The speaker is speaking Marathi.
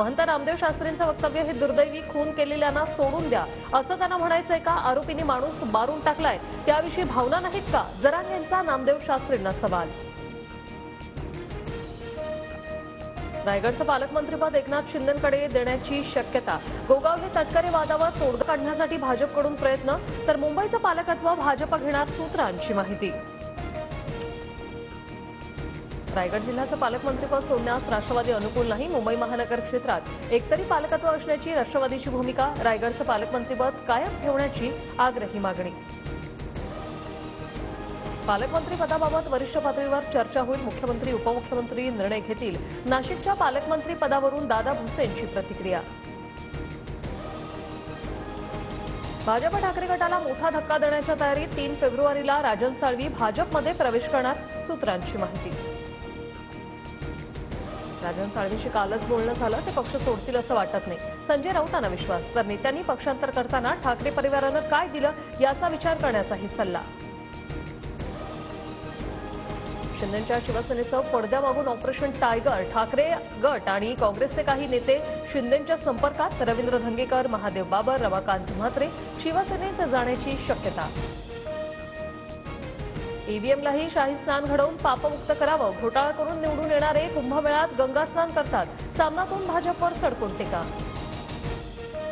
महंत नामदेव शास्त्रींचं वक्तव्य हे दुर्दैवी, खून केलेल्यांना सोडून द्या असं त्यांना म्हणायचंय का? आरोपींनी माणूस मारून टाकलाय, त्याविषयी भावना नाहीत का? जरांगे यांचा नामदेव शास्त्रींना सवाल. रायगडचं पालकमंत्रीपद एकनाथ शिंदेंकडे देण्याची शक्यता. गोगावले तटकरे वादावर तोडगा काढण्यासाठी भाजपकडून प्रयत्न, तर मुंबईचं पालकत्व भाजप घेणार, सूत्रांची माहिती. रायगड जिल्ह्याचं पालकमंत्रीपद सोडण्यास राष्ट्रवादी अनुकूल नाही. मुंबई महानगर क्षेत्रात एकतरी पालकत्व असण्याची राष्ट्रवादीची भूमिका. रायगडचं पालकमंत्रीपद कायम ठेवण्याची आग्रही मागणी. पालकमंत्री पदाबाबत वरिष्ठ पातळीवर चर्चा होईल. मुख्यमंत्री उपमुख्यमंत्री निर्णय घेतील. नाशिकच्या पालकमंत्री पदावरून दादा भुसेंची प्रतिक्रिया. भाजप ठाकरे गटाला मोठा धक्का देण्याच्या तयारीत. 3 फेब्रुवारीला राजन साळवी भाजपमध्ये प्रवेश करणार, सूत्रांची माहिती. राजन साळवींशी कालच बोलणं झालं. ते पक्ष सोडतील असं वाटत नाही, संजय राऊतांना विश्वास. तर नेत्यांनी पक्षांतर करताना ठाकरे परिवारानं काय दिलं याचा विचार करण्याचाही सल्ला. शिंदेंच्या शिवसेनेचं पडद्यामागून ऑपरेशन टायगर. ठाकरे गट आणि काँग्रेसचे काही नेते शिंदेंच्या संपर्कात. रवींद्र धंगेकर, महादेव बाबर, रमाकांत म्हात्रे शिवसेनेत जाण्याची शक्यता. ईव्हीएमलाही शाही स्नान घडवून पापमुक्त करावं. घोटाळा करून निवडून येणारे कुंभमेळ्यात गंगा स्नान करतात. सामनातून भाजपवर सडकून टीका.